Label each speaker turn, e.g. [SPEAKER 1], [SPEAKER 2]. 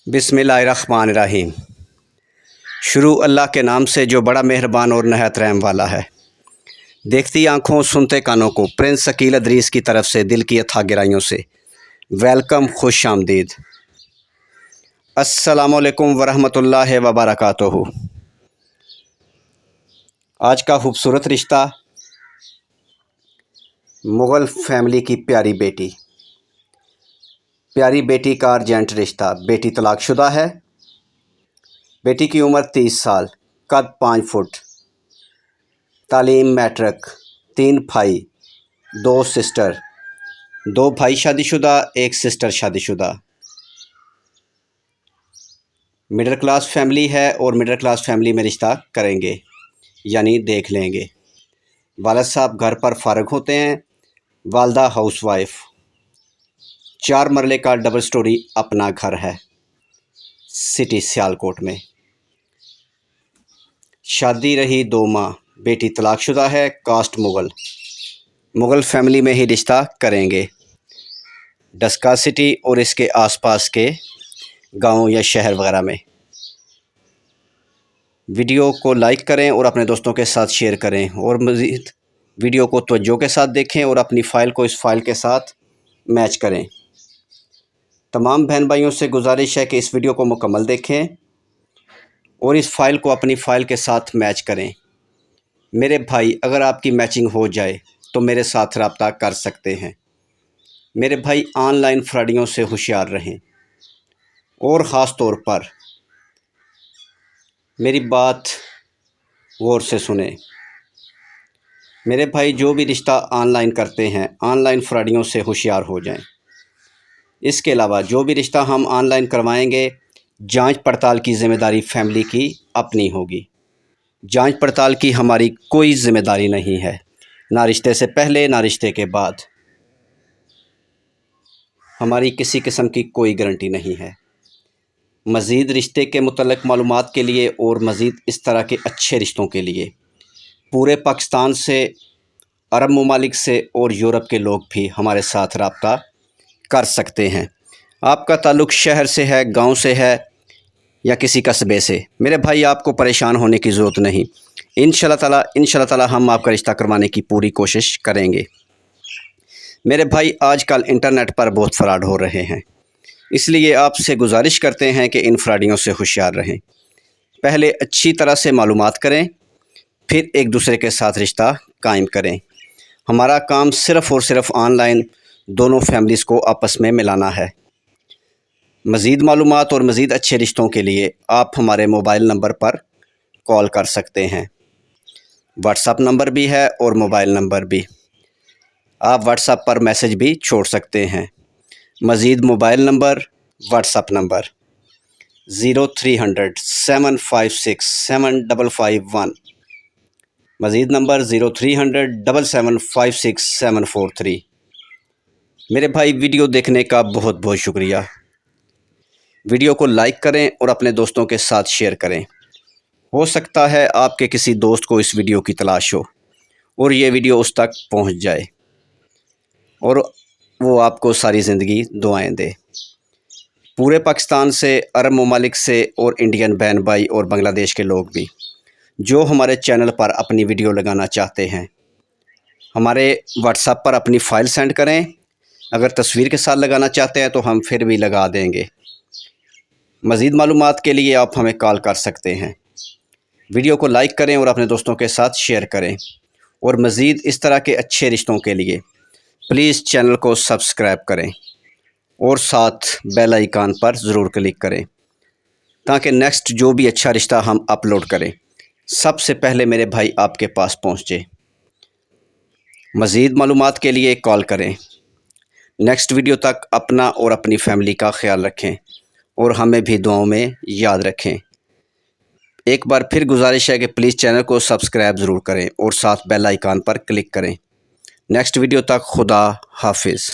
[SPEAKER 1] बिस्मिल्लाहिर्रहमानिर्रहीम। शुरू अल्लाह के नाम से जो बड़ा मेहरबान और नहायत रहम वाला है। देखती आँखों सुनते कानों को प्रिंस शकील अदरीस की तरफ से दिल की अथाह गहराइयों से वेलकम, खुश आमदीद। अस्सलामुअलैकुम वरहमतुल्लाहि वबरकातुहू। आज का खूबसूरत रिश्ता मुग़ल फैमिली की प्यारी बेटी का अर्जेंट रिश्ता। बेटी तलाकशुदा है। बेटी की उम्र 30 साल, कद 5 फुट, तालीम मैट्रिक, 3 भाई 2 सिस्टर, 2 भाई शादीशुदा, 1 सिस्टर शादीशुदा। मिडिल क्लास फैमिली है और मिडिल क्लास फैमिली में रिश्ता करेंगे यानी देख लेंगे। वालिद साहब घर पर फारग होते हैं, वालदा हाउसवाइफ। 4 मरले का डबल स्टोरी अपना घर है सिटी सियालकोट में। शादी रही 2 माह। बेटी तलाकशुदा है, कास्ट मुग़ल फैमिली में ही रिश्ता करेंगे। डस्का सिटी और इसके आसपास के गांव या शहर वगैरह में। वीडियो को लाइक करें और अपने दोस्तों के साथ शेयर करें और मज़ीद वीडियो को तवज्जो के साथ देखें और अपनी फ़ाइल को इस फ़ाइल के साथ मैच करें। तमाम बहन भाइयों से गुजारिश है कि इस वीडियो को मुकम्मल देखें और इस फ़ाइल को अपनी फ़ाइल के साथ मैच करें। मेरे भाई, अगर आपकी मैचिंग हो जाए तो मेरे साथ रब्ता कर सकते हैं। मेरे भाई, ऑनलाइन फ्रॉडियों से होशियार रहें और ख़ास तौर पर मेरी बात गौर से सुने। मेरे भाई, जो भी रिश्ता ऑनलाइन करते हैं, ऑनलाइन फ्रॉडियों से होशियार हो जाएं। इसके अलावा जो भी रिश्ता हम ऑनलाइन करवाएंगे, जांच पड़ताल की ज़िम्मेदारी फैमिली की अपनी होगी। जांच पड़ताल की हमारी कोई ज़िम्मेदारी नहीं है, ना रिश्ते से पहले ना रिश्ते के बाद। हमारी किसी किस्म की कोई गारंटी नहीं है। मज़ीद रिश्ते के मुतल्लिक़ मालूमात के लिए और मज़ीद इस तरह के अच्छे रिश्तों के लिए पूरे पाकिस्तान से, अरब ममालिक से और यूरोप के लोग भी हमारे साथ रब्ता कर सकते हैं। आपका ताल्लुक़ शहर से है, गांव से है या किसी कस्बे से, मेरे भाई आपको परेशान होने की ज़रूरत नहीं। इंशाअल्लाह ताला हम आपका रिश्ता करवाने की पूरी कोशिश करेंगे। मेरे भाई, आजकल इंटरनेट पर बहुत फ्रॉड हो रहे हैं, इसलिए आपसे गुजारिश करते हैं कि इन फ्रॉडियों से होशियार रहें। पहले अच्छी तरह से मालूमात करें, फिर एक दूसरे के साथ रिश्ता कायम करें। हमारा काम सिर्फ़ और सिर्फ ऑनलाइन दोनों फैमिलीज़ को आपस में मिलाना है। मज़ीद मालूमात और मज़ीद अच्छे रिश्तों के लिए आप हमारे मोबाइल नंबर पर कॉल कर सकते हैं। व्हाट्सएप नंबर भी है और मोबाइल नंबर भी। आप व्हाट्सएप पर मैसेज भी छोड़ सकते हैं। मज़ीद मोबाइल नंबर, व्हाट्सएप नंबर 0300 756 7551। मज़ीद नंबर 0300 775 743। मेरे भाई, वीडियो देखने का बहुत बहुत शुक्रिया। वीडियो को लाइक करें और अपने दोस्तों के साथ शेयर करें। हो सकता है आपके किसी दोस्त को इस वीडियो की तलाश हो और ये वीडियो उस तक पहुंच जाए और वो आपको सारी ज़िंदगी दुआएं दे। पूरे पाकिस्तान से, अरब ममालिक से और इंडियन बहन भाई और बांग्लादेश के लोग भी जो हमारे चैनल पर अपनी वीडियो लगाना चाहते हैं, हमारे व्हाट्सएप पर अपनी फ़ाइल सेंड करें। अगर तस्वीर के साथ लगाना चाहते हैं तो हम फिर भी लगा देंगे। मज़ीद मालूमात के लिए आप हमें कॉल कर सकते हैं। वीडियो को लाइक करें और अपने दोस्तों के साथ शेयर करें और मज़ीद इस तरह के अच्छे रिश्तों के लिए प्लीज़ चैनल को सब्सक्राइब करें और साथ बेल आइकन पर ज़रूर क्लिक करें ताकि नेक्स्ट जो भी अच्छा रिश्ता हम अपलोड करें सबसे पहले मेरे भाई आपके पास पहुँचे। मज़ीद मालूमात के लिए कॉल करें। नेक्स्ट वीडियो तक अपना और अपनी फैमिली का ख्याल रखें और हमें भी दुआओं में याद रखें। एक बार फिर गुजारिश है कि प्लीज़ चैनल को सब्सक्राइब ज़रूर करें और साथ बेल आइकन पर क्लिक करें। नेक्स्ट वीडियो तक खुदा हाफिज़।